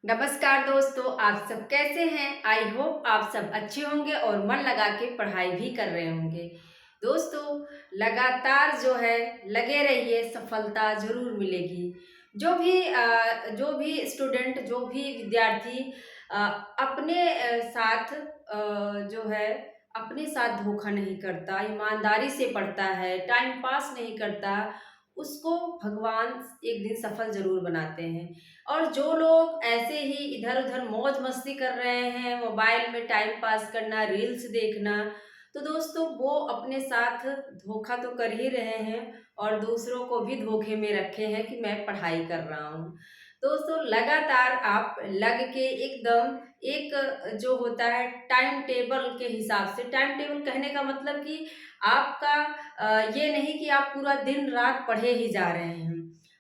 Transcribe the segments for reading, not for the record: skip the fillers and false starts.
नमस्कार दोस्तों, आप सब कैसे हैं? आई होप आप सब अच्छे होंगे और मन लगा के पढ़ाई भी कर रहे होंगे। दोस्तों, लगातार जो है लगे रहिए, सफलता ज़रूर मिलेगी। जो भी स्टूडेंट, जो भी विद्यार्थी अ, अपने साथ जो है अपने साथ धोखा नहीं करता, ईमानदारी से पढ़ता है, टाइम पास नहीं करता, उसको भगवान एक दिन सफल ज़रूर बनाते हैं। और जो लोग ऐसे ही इधर-उधर मौज-मस्ती कर रहे हैं, मोबाइल में टाइम पास करना, रील्स देखना, तो दोस्तों वो अपने साथ धोखा तो कर ही रहे हैं और दूसरों को भी धोखे में रखे हैं कि मैं पढ़ाई कर रहा हूँ। दोस्तों लगातार आप लग के एकदम एक जो होता है टाइम टेबल के हिसाब से, टाइम टेबल कहने का मतलब कि आपका ये नहीं कि आप पूरा दिन-रात पढ़े ही जा रहे हैं।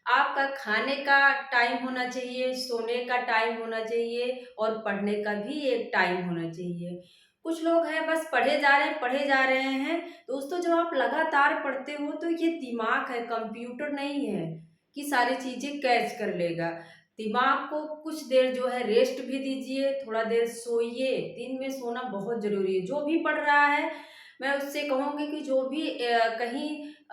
आपका खाने का टाइम होना चाहिए, सोने का टाइम होना चाहिए और पढ़ने का भी एक टाइम होना चाहिए। कुछ लोग हैं बस पढ़े जा रहे हैं। दोस्तों जब आप लगातार पढ़ते हो तो ये दिमाग है, कंप्यूटर नहीं है कि सारी चीज़ें कैच कर लेगा। दिमाग को कुछ देर जो है रेस्ट भी दीजिए, थोड़ा देर सोइए, दिन में सोना बहुत ज़रूरी है। जो भी पढ़ रहा है मैं उससे कहूँगी कि जो भी कहीं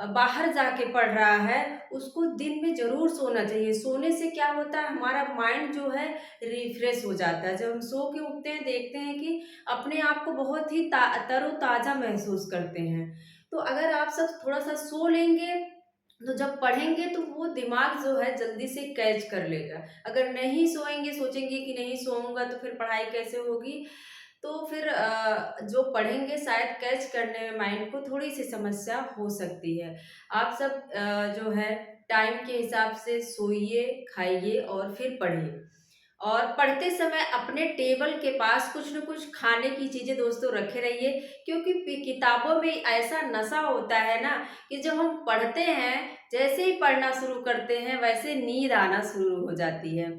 बाहर जाके पढ़ रहा है, उसको दिन में ज़रूर सोना चाहिए। सोने से क्या होता है हमारा माइंड जो है रिफ्रेश हो जाता है। जब हम सो के उठते हैं देखते हैं कि अपने आप को बहुत ही तरोताज़ा महसूस करते हैं। तो अगर आप सब थोड़ा-सा सो लेंगे, तो जब पढ़ेंगे तो वो दिमाग जो है जल्दी से कैच कर लेगा। अगर नहीं सोएँगे, सोचेंगे कि नहीं सोऊँगा तो फिर पढ़ाई कैसे होगी? तो फिर जो पढ़ेंगे शायद कैच करने में माइंड को थोड़ी-सी समस्या हो सकती है। आप सब जो है टाइम के हिसाब से सोइए, खाइए और फिर पढ़िए। और पढ़ते समय अपने टेबल के पास कुछ न कुछ खाने की चीज़ें दोस्तों रखे रहिए, क्योंकि किताबों में ऐसा नशा होता है ना कि जब हम पढ़ते हैं, जैसे ही पढ़ना शुरू करते हैं वैसे नींद आना शुरू हो जाती है।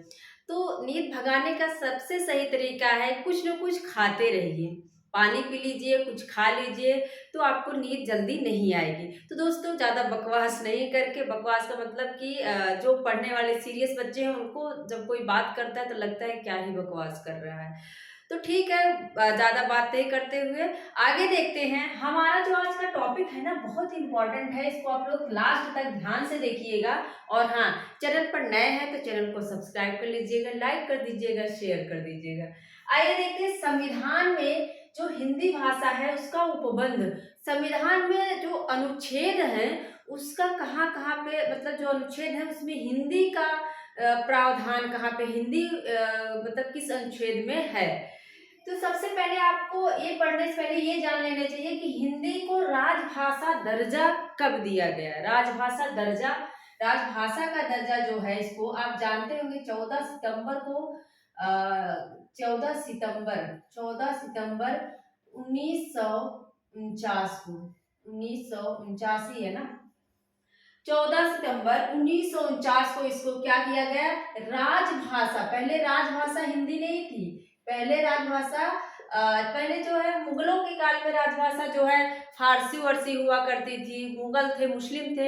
तो नींद भगाने का सबसे सही तरीका है कुछ न कुछ खाते रहिए। पानी पी लीजिए, कुछ खा लीजिए, तो आपको नींद जल्दी नहीं आएगी। तो दोस्तों ज़्यादा बकवास नहीं करके, बकवास का मतलब कि जो पढ़ने वाले सीरियस बच्चे हैं उनको जब कोई बात करता है तो लगता है क्या ही बकवास कर रहा है। तो ठीक है, ज़्यादा बात नहीं करते हुए आगे देखते हैं। हमारा जो आज का टॉपिक है ना बहुत इम्पोर्टेंट है, इसको आप लोग लास्ट तक ध्यान से देखिएगा। और हाँ, चैनल पर नए हैं तो चैनल को सब्सक्राइब कर लीजिएगा, लाइक कर दीजिएगा, शेयर कर दीजिएगा। आइए देखते हैं संविधान में जो हिंदी भाषा है उसका उपबंध, संविधान में जो अनुच्छेद हैं उसका कहाँ-कहाँ पे मतलब जो अनुच्छेद है उसमें हिंदी का प्रावधान कहाँ पे हिंदी मतलब किस अनुच्छेद में है। तो सबसे पहले आपको ये पढ़ने से पहले ये जान लेना चाहिए कि हिंदी को राजभाषा दर्जा कब दिया गया। राजभाषा का दर्जा जो है इसको आप जानते होंगे 14 सितंबर को, 14 सितंबर 1949 को, 1979 है ना, 14 सितंबर 1949 को इसको क्या किया गया, राजभाषा। पहले राजभाषा हिंदी नहीं थी, पहले राजभाषा पहले जो है मुगलों के काल में राजभाषा जो है फारसी वारसी हुआ करती थी, मुगल थे, मुस्लिम थे।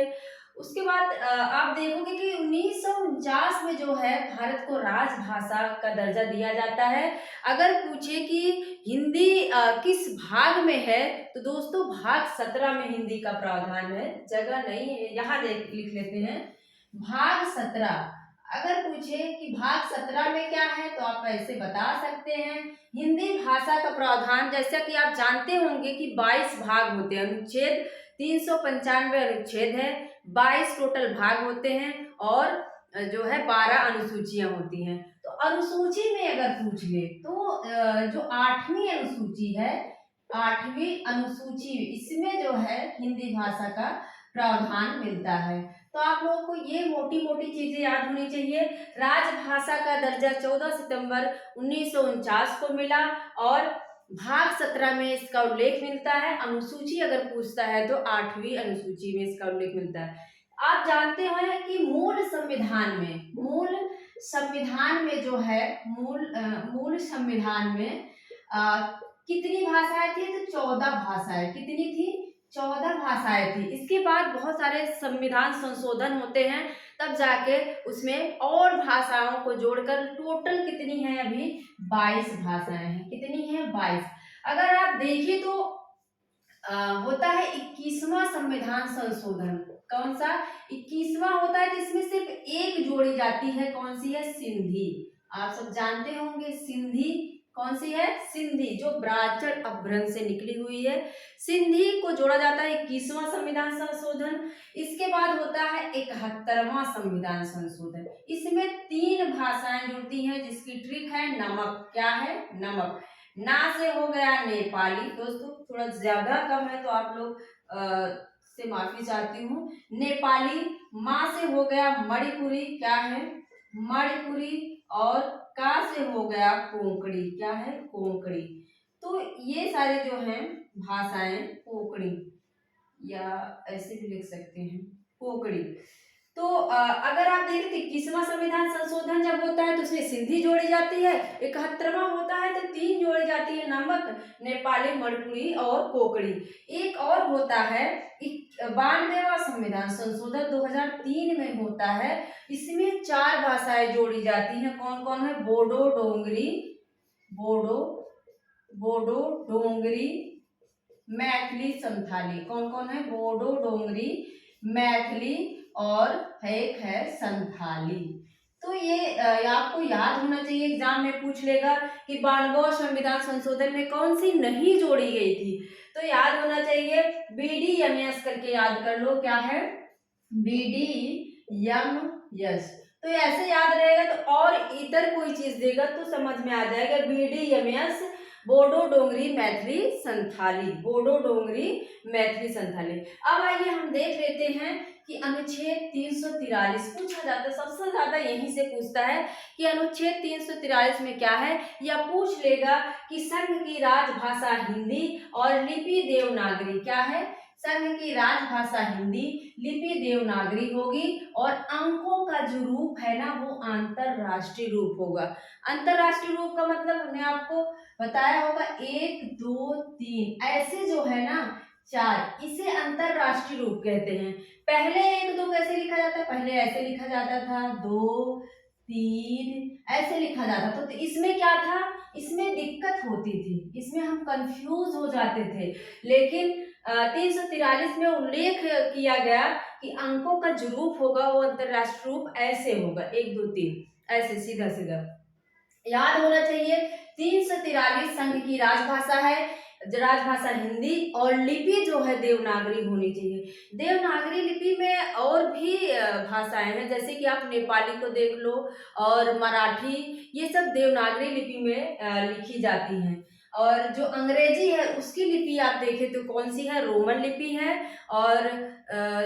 उसके बाद आप देखोगे कि 1949 में जो है भारत को राजभाषा का दर्जा दिया जाता है। अगर पूछे कि हिंदी किस भाग में है, तो दोस्तों भाग 17 में हिंदी का प्रावधान है, जगह नहीं है, यहाँ लिख लेते हैं भाग 17। अगर पूछे कि भाग 17 में क्या है तो आप ऐसे बता सकते हैं। हिंदी भाषा का प्रावधान जैसा कि आप जानते होंगे कि 22 भाग होते हैं, अनुच्छेद 395 अनुच्छेद है, 22 टोटल भाग होते हैं और जो है 12 अनुसूचियां होती हैं। तो अनुसूची में अगर पूछ ले तो जो 8वीं अनुसूची है, 8वीं अनुसूची इसमें जो है हिंदी भाषा का प्रावधान मिलता है। तो आप लोगों को ये मोटी-मोटी चीजें याद होनी चाहिए। राजभाषा का दर्जा 14 सितंबर 1949 को मिला और भाग 17 में इसका उल्लेख मिलता है। अनुसूची अगर पूछता है तो 8वीं अनुसूची में इसका उल्लेख मिलता है। आप जानते हैं कि मूल संविधान में कितनी भाषाएं थी, तो 14 भाषाएं कितनी थी, 14 भाषाएं थी। इसके बाद बहुत सारे संविधान संशोधन होते हैं, तब जाके उसमें और भाषाओं को जोड़कर टोटल कितनी है अभी 22 भाषाएं हैं। कितनी है 22। अगर आप देखिए तो होता है 21वां संविधान संशोधन। कौन सा 21वां होता है, जिसमें सिर्फ एक जोड़ी जाती है। कौन सी है? सिंधी। आप सब जानते होंगे सिंधी कौन सी है? सिंधी, जो ब्राह्मण अपभ्रंश से निकली हुई है। सिंधी को जोड़ा जाता है 21वां संविधान संशोधन। इसके बाद होता है 71वां संविधान संशोधन। इसमें 3 भाषाएं जुड़ती हैं, जिसकी ट्रिक है नमक। क्या है? नमक। ना से हो गया नेपाली। दोस्तों थोड़ा ज्यादा कम है तो आप लोग से माफी चाहती हूँ। नेपाली। माँ से हो गया मणिपुरी। क्या है? मणिपुरी। और का से हो गया कोंकणी। क्या है? कोंकणी। तो ये सारे जो हैं भाषाएं कोंकणी, या ऐसे भी लिख सकते हैं कोंकणी। तो अगर आप देखें तो 21वां संविधान संशोधन जब होता है तो उसमें सिंधी जोड़ी जाती है। 71वां होता है तो 3 जोड़ी जाती है, नमक, नेपाली, मणिपुरी और कोंकणी। एक और होता है 92वां संविधान संशोधन 2003 में होता है। इसमें 4 भाषाएं जोड़ी जाती हैं। कौन कौन है? बोडो, डोंगरी, बोडो, बोडो, डोंगरी, मैथिली, संथाली। कौन कौन है? बोडो, डोंगरी, मैथिली और एक है संथाली। तो ये आपको याद होना चाहिए, एग्जाम में पूछ लेगा कि 92वां संविधान संशोधन में कौन सी नहीं जोड़ी गई थी। तो याद होना चाहिए BDMS करके याद कर लो। क्या है? BDMS। तो ऐसे याद रहेगा। तो और इधर कोई चीज देगा तो समझ में आ जाएगा। BDMS बोडो, डोंगरी, मैथिली, संथाली। बोडो, डोंगरी, मैथिली, संथाली। अब आइए हम देख लेते हैं कि अनुच्छेद 343 पूछा जाता है, सबसे ज्यादा यहीं से पूछता है कि अनुच्छेद 343 में क्या है, या पूछ लेगा कि संघ की राजभाषा हिंदी और लिपि देवनागरी। क्या है? संघ की राजभाषा हिंदी, लिपि देवनागरी होगी और अंकों का जो रूप है ना वो अंतरराष्ट्रीय रूप होगा। अंतरराष्ट्रीय रूप का मतलब हमने आपको बताया होगा 1 2 3 ऐसे जो है ना 4, इसे अंतरराष्ट्रीय रूप कहते हैं। पहले 1 2 कैसे लिखा जाता है? पहले ऐसे लिखा जाता था, 2 3 ऐसे लिखा जाता था। तो इसमें क्या था? इसमें दिक्कत होती थी, इसमें हम कंफ्यूज हो जाते थे। लेकिन 343 में उल्लेख किया गया कि अंकों का जो रूप होगा वो अंतरराष्ट्रीय रूप ऐसे होगा, 1 2 3 ऐसे सीधा सीधा याद होना चाहिए। 343 संघ की राजभाषा है, राजभाषा हिंदी, और लिपि जो है देवनागरी होनी चाहिए। देवनागरी लिपि में और भी भाषाएं हैं, जैसे कि आप नेपाली को देख लो और मराठी, ये सब देवनागरी लिपि में लिखी जाती हैं। और जो अंग्रेजी है उसकी लिपि आप देखें तो कौन सी है? रोमन लिपि है। और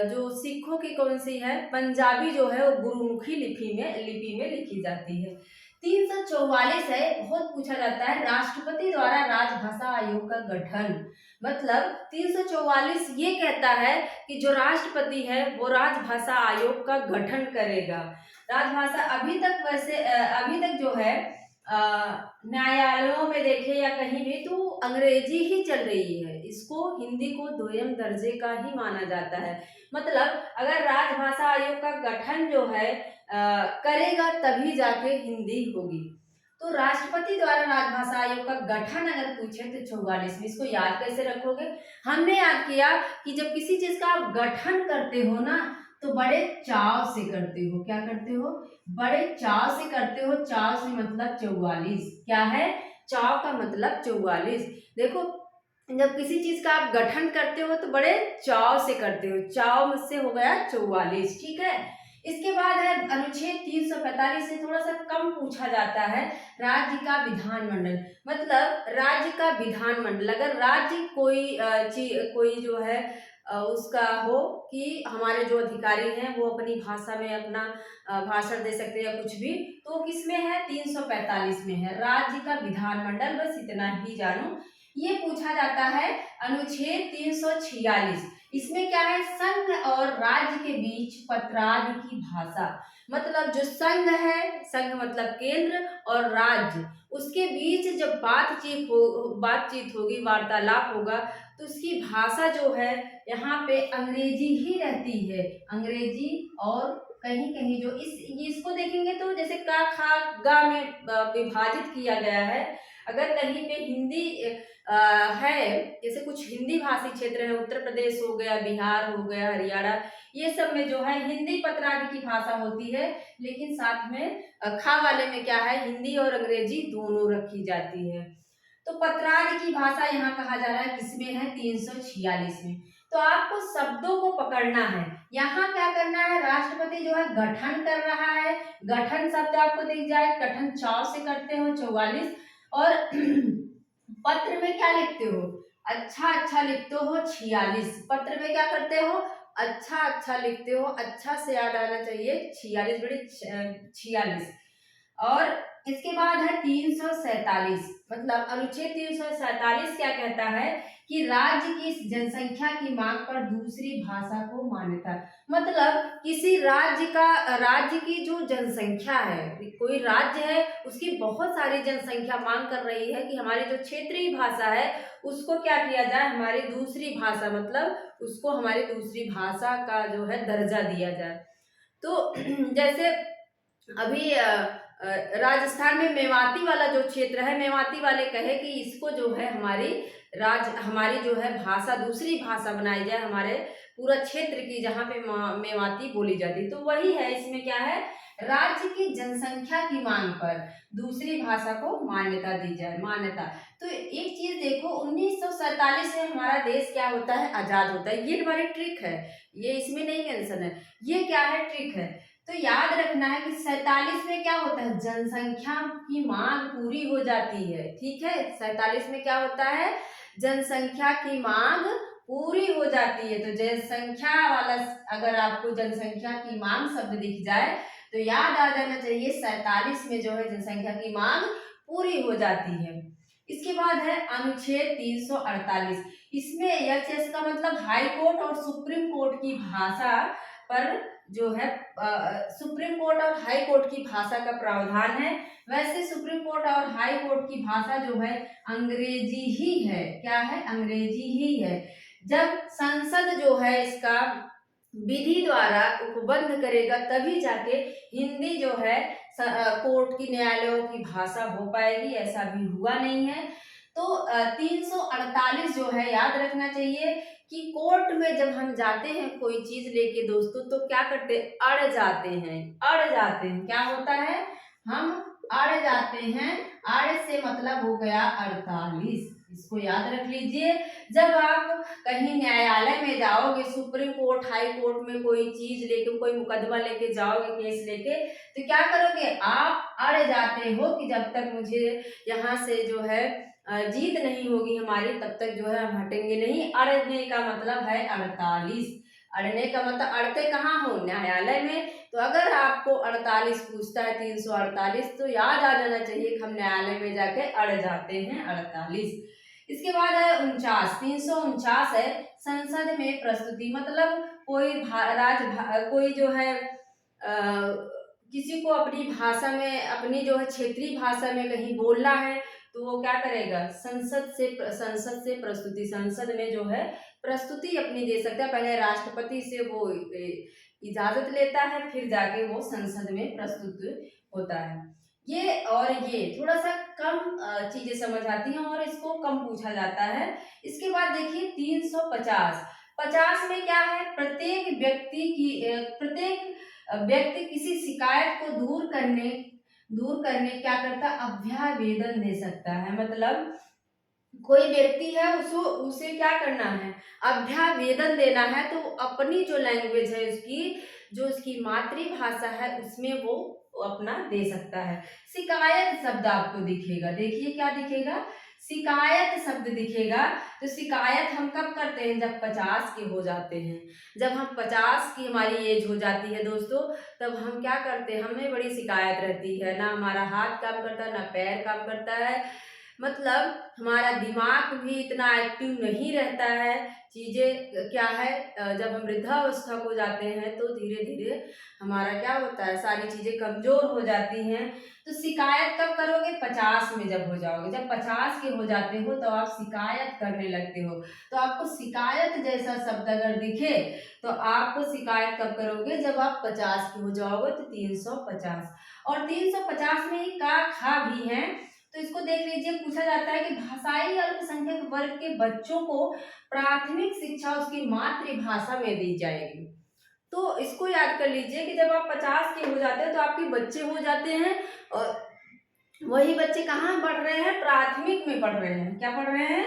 जो सिखों की कौन सी है? पंजाबी जो है वो गुरुमुखी लिपि में लिखी जाती है। 344 है, बहुत पूछा जाता है, राष्ट्रपति द्वारा राजभाषा आयोग का गठन। मतलब 344 ये कहता है कि जो राष्ट्रपति है वो राजभाषा आयोग का गठन करेगा। राजभाषा अभी तक जो है न्यायालयों में देखे या कहीं भी तो अंग्रेजी ही चल रही है, इसको हिंदी को दोयम दर्जे का ही माना जाता है। मतलब अगर राजभाषा आयोग का गठन जो है करेगा तभी जाके हिंदी होगी। तो राष्ट्रपति द्वारा राजभाषा आयोग का गठन अगर पूछे तो 44 में। इसको याद कैसे रखोगे? हमने याद किया कि जब किसी चीज का आप गठन करते हो ना तो बड़े चाव से करते हो। क्या करते हो? बड़े चाव से करते हो। चाव से मतलब 44। क्या है? चाव का मतलब 44। देखो जब किसी चीज का आप गठन करते हो तो बड़े चाव से करते हो, चाव मुझसे हो गया 44। ठीक है। इसके बाद है अनुच्छेद 345 से थोड़ा सा कम पूछा जाता है, राज्य का विधानमंडल। मतलब राज्य का विधानमंडल, अगर राज्य कोई जो है उसका हो कि हमारे जो अधिकारी हैं वो अपनी भाषा में अपना भाषण दे सकते हैं या कुछ भी, तो किस में है? 345 में है, राज्य का विधानमंडल। बस इतना ही जानो। ये पूछा जाता है अनुच्छेद 346। इसमें क्या है? संघ और राज्य के बीच पत्रादि की भाषा। मतलब जो संघ है, संघ मतलब केंद्र, और राज्य, उसके बीच जब बातचीत होगी, वार्तालाप होगा, तो उसकी भाषा जो है यहाँ पे अंग्रेजी ही रहती है। अंग्रेजी, और कहीं कहीं जो इसको देखेंगे तो जैसे का खा गा में विभाजित किया गया है। अगर कहीं पे हिंदी है, जैसे कुछ हिंदी भाषी क्षेत्र है, उत्तर प्रदेश हो गया, बिहार हो गया, हरियाणा, ये सब में जो है हिंदी पत्रादि की भाषा होती है, लेकिन साथ में खा वाले में क्या है, हिंदी और अंग्रेजी दोनों रखी जाती है। तो पत्रादि की भाषा यहाँ कहा जा रहा है किसमें है, 346 में। तो आपको शब्दों को पकड़ना है। यहाँ क्या करना है, राष्ट्रपति जो है गठन कर रहा है। गठन शब्द आपको दिख जाए, गठन चाव से करते हो 44, और पत्र में क्या लिखते हो, अच्छा अच्छा लिखते हो 46। पत्र में क्या करते हो, अच्छा अच्छा लिखते हो, अच्छा से याद आना चाहिए, 46 बड़ी 46। और इसके बाद है 347, मतलब अनुच्छेद 347 क्या कहता है कि राज्य की जनसंख्या की मांग पर दूसरी भाषा को मान्यता। मतलब किसी राज्य की जो जनसंख्या है, कोई राज्य है, उसकी बहुत सारी जनसंख्या मांग कर रही है कि हमारी जो क्षेत्रीय भाषा है उसको क्या किया जाए, हमारी दूसरी भाषा, मतलब उसको हमारी दूसरी भाषा का जो है दर्जा दिया जाए। तो जैसे अभी राजस्थान में मेवाती वाला जो क्षेत्र है, मेवाती वाले कहे कि इसको जो है हमारी जो है भाषा, दूसरी भाषा बनाई जाए हमारे पूरा क्षेत्र की, जहाँ पे मेवाती बोली जाती। तो वही है, इसमें क्या है, राज्य की जनसंख्या की मांग पर दूसरी भाषा को मान्यता दी जाए, मान्यता। तो एक चीज देखो, 1947 में हमारा देश क्या होता है, आजाद होता है। ये हमारी ट्रिक है, ये इसमें नहीं मेंशन है, ये क्या है, ट्रिक है। तो याद रखना है कि 47 में क्या होता है, जनसंख्या की मांग पूरी हो जाती है। ठीक है, 47 में क्या होता है, जनसंख्या की मांग पूरी हो जाती है। तो जनसंख्या वाला, अगर आपको जनसंख्या की मांग शब्द दिख जाए तो याद आ जाना चाहिए 47 में जो है जनसंख्या की मांग पूरी हो जाती है। इसके बाद है अनुच्छेद 348। इसमें एचएस का मतलब हाई कोर्ट और सुप्रीम कोर्ट की भाषा पर जो है सुप्रीम कोर्ट और हाई कोर्ट की भाषा का प्रावधान है। वैसे सुप्रीम कोर्ट और हाई कोर्ट की भाषा जो है अंग्रेजी ही है। क्या है, अंग्रेजी ही है। जब संसद जो है इसका विधि द्वारा उपबंध करेगा तभी जाके हिंदी जो है कोर्ट की, न्यायालयों की भाषा हो पाएगी, ऐसा भी हुआ नहीं है। तो 348 जो है याद रखना चाहिए कि कोर्ट में जब हम जाते हैं कोई चीज लेके दोस्तों, तो क्या करते हैं, अड़ जाते हैं, अड़ जाते हैं। क्या होता है, हम अड़ जाते हैं। अड़ से मतलब हो गया 48, इसको याद रख लीजिए। जब आप कहीं न्यायालय में जाओगे, सुप्रीम कोर्ट, हाई कोर्ट में कोई चीज लेके, कोई मुकदमा लेके जाओगे, केस लेके, तो क्या करोगे, आप अड़ जाते हो कि जब तक मुझे यहाँ से जो है जीत नहीं होगी हमारी, तब तक जो है हम हटेंगे नहीं। अड़ने का मतलब है 48। अड़ने का मतलब अड़ते कहाँ हो, न्यायालय में। तो अगर आपको 48 पूछता है, 348, तो याद आ जाना चाहिए कि हम न्यायालय में जाके अड़ जाते हैं, 48। इसके बाद है 49, 349 है संसद में प्रस्तुति। मतलब कोई जो है किसी को अपनी भाषा में, अपनी जो है क्षेत्रीय भाषा में कहीं बोलना है, तो वो क्या करेगा, संसद से प्रस्तुति, संसद में जो है प्रस्तुति अपनी दे सकता है। पहले राष्ट्रपति से वो इजाजत लेता है, फिर जाके वो संसद में प्रस्तुत होता है। ये थोड़ा सा कम चीजें समझ आती हैं और इसको कम पूछा जाता है। इसके बाद देखिए 350 में क्या है, प्रत्येक व्यक्ति किसी शिकायत को दूर करने क्या करता, अभ्यावेदन दे सकता है। मतलब कोई व्यक्ति है, उसे क्या करना है, अभ्यावेदन देना है। तो अपनी जो लैंग्वेज है, उसकी मातृभाषा है, उसमें वो अपना दे सकता है। शिकायत शब्द आपको दिखेगा, देखिए क्या दिखेगा, शिकायत शब्द दिखेगा। तो शिकायत हम कब करते हैं, जब 50 के हो जाते हैं। जब हम 50 की हमारी एज हो जाती है दोस्तों, तब हम क्या करते हैं, हमें बड़ी शिकायत रहती है, ना हमारा हाथ काम करता है, ना पैर काम करता है, मतलब हमारा दिमाग भी इतना एक्टिव नहीं रहता है। चीज़ें क्या है, जब हम वृद्धावस्था को जाते हैं तो धीरे धीरे हमारा क्या होता है, सारी चीज़ें कमज़ोर हो जाती हैं। तो शिकायत कब करोगे, 50 में जब हो जाओगे। जब 50 के हो जाते हो तो आप शिकायत करने लगते हो। तो आपको शिकायत जैसा शब्द अगर दिखे तो आपको शिकायत कब करोगे, जब आप 50 के हो जाओगे। तो 350, और 350 में ही का खा भी है। तो इसको देख लीजिए, पूछा जाता है कि भाषाई अल्पसंख्यक वर्ग के बच्चों को प्राथमिक शिक्षा उसकी मातृभाषा में दी जाएगी। तो इसको याद कर लीजिए कि जब आप 50 के हो जाते हैं तो आपके बच्चे हो जाते हैं, और वही बच्चे कहाँ पढ़ रहे हैं, प्राथमिक में पढ़ रहे हैं। क्या पढ़ रहे हैं,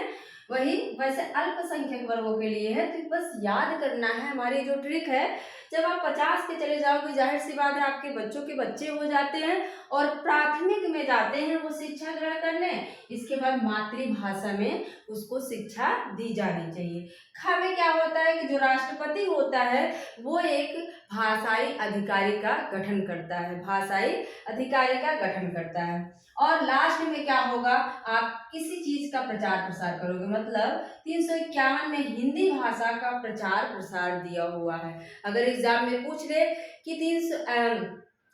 वही। वैसे अल्पसंख्यक वर्गों के लिए है, तो बस याद करना है। हमारी जो ट्रिक है, जब आप 50 के चले जाओगे, जाहिर सी बात है आपके बच्चों के बच्चे हो जाते हैं और प्राथमिक में जाते हैं वो शिक्षा ग्रहण करने। इसके बाद मातृभाषा में उसको शिक्षा दी जानी चाहिए। खा में क्या होता है कि जो राष्ट्रपति होता है वो एक भाषाई अधिकारी का गठन करता है, भाषाई अधिकारी का गठन करता है। और लास्ट में क्या होगा, आप किसी चीज का प्रचार प्रसार करोगे। मतलब 351 में हिंदी भाषा का प्रचार प्रसार दिया हुआ है। अगर एग्जाम में पूछ ले कि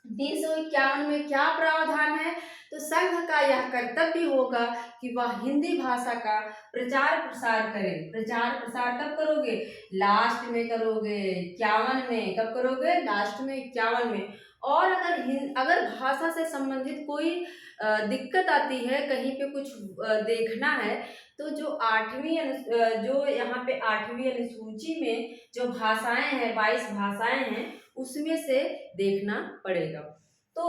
351 में क्या प्रावधान है, तो संघ का यह कर्तव्य होगा कि वह हिंदी भाषा का प्रचार प्रसार करे। प्रचार प्रसार कब करोगे, लास्ट में करोगे, 51 में। कब करोगे, लास्ट में, 51 में। और अगर भाषा से संबंधित कोई दिक्कत आती है, कहीं पे कुछ देखना है, तो जो जो यहाँ पे 8वीं अनुसूची में जो भाषाएं हैं, 22 भाषाएं हैं, उसमें से देखना पड़ेगा। तो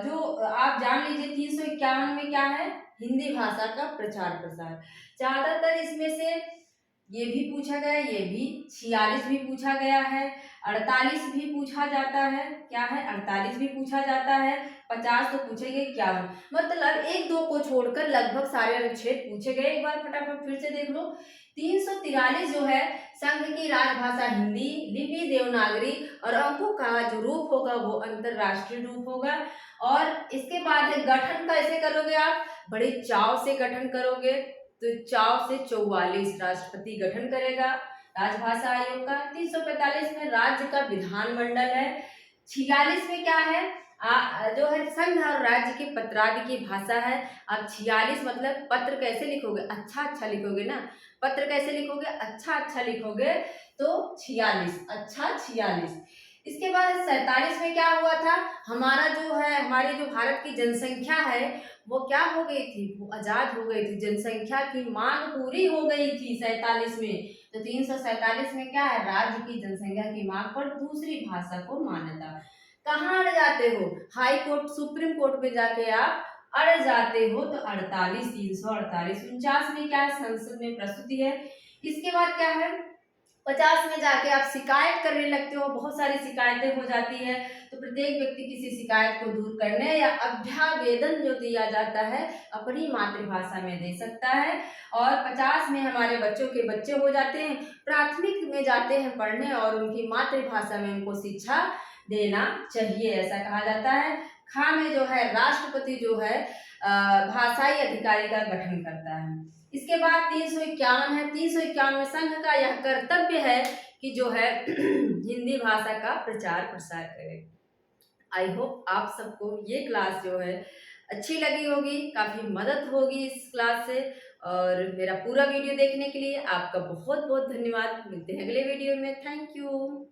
जो आप जान लीजिए 351 में क्या है, हिंदी भाषा का प्रचार प्रसार। ज्यादातर इसमें से ये भी पूछा गया, ये भी 46 भी पूछा गया है, 48 भी पूछा जाता है। क्या है, 48 भी पूछा जाता है, 50 तो पूछेंगे, 51। मतलब एक दो को छोड़कर लगभग सारे अनुच्छेद पूछे गए। एक बार फटाफट फिर से देख लो। 343 जो है, संघ की राजभाषा हिंदी, लिपि देवनागरी और अंकों का जो रूप होगा वो अंतरराष्ट्रीय रूप होगा। और इसके बाद गठन कैसे करोगे आप, बड़े चाव से गठन करोगे। तो 4 से 44 राष्ट्रपति गठन करेगा राजभाषा आयोग का। 345 में राज्य का विधानमंडल है। 46 में क्या है, जो है संघ और राज्य के पत्रादि की भाषा है। अब 46 मतलब पत्र कैसे लिखोगे, अच्छा अच्छा लिखोगे ना। पत्र कैसे लिखोगे, अच्छा अच्छा लिखोगे। तो 46, अच्छा 46। इसके बाद 47 में क्या हुआ था, हमारा जो है, हमारी जो भारत की जनसंख्या है वो क्या हो गई थी, वो आजाद हो गई थी। जनसंख्या की मांग पूरी हो गई थी 47 में। तो 347 में क्या है, राज्य की जनसंख्या की मांग पर दूसरी भाषा को मान्यता। कहाँ अड़ जाते हो, हाई कोर्ट, सुप्रीम कोर्ट में जाके आप अड़ जाते हो। तो 48, 348। 49 में क्या है, संसद में प्रस्तुति है। इसके बाद क्या है, 50 में जाके आप शिकायत करने लगते हो, बहुत सारी शिकायतें हो जाती है। तो प्रत्येक व्यक्ति किसी शिकायत को दूर करने या अभ्यावेदन जो दिया जाता है अपनी मातृभाषा में दे सकता है। और 50 में हमारे बच्चों के बच्चे हो जाते हैं, प्राथमिक में जाते हैं पढ़ने और उनकी मातृभाषा में उनको शिक्षा देना चाहिए, ऐसा कहा जाता है। खा में जो है, राष्ट्रपति जो है भाषाई अधिकारी का गठन करता है। इसके बाद 351 है। 351 में संघ का यह कर्तव्य है कि जो है हिंदी भाषा का प्रचार प्रसार करे। आई होप आप सबको ये क्लास जो है अच्छी लगी होगी, काफी मदद होगी इस क्लास से। और मेरा पूरा वीडियो देखने के लिए आपका बहुत बहुत धन्यवाद। मिलते हैं अगले वीडियो में। Thank you.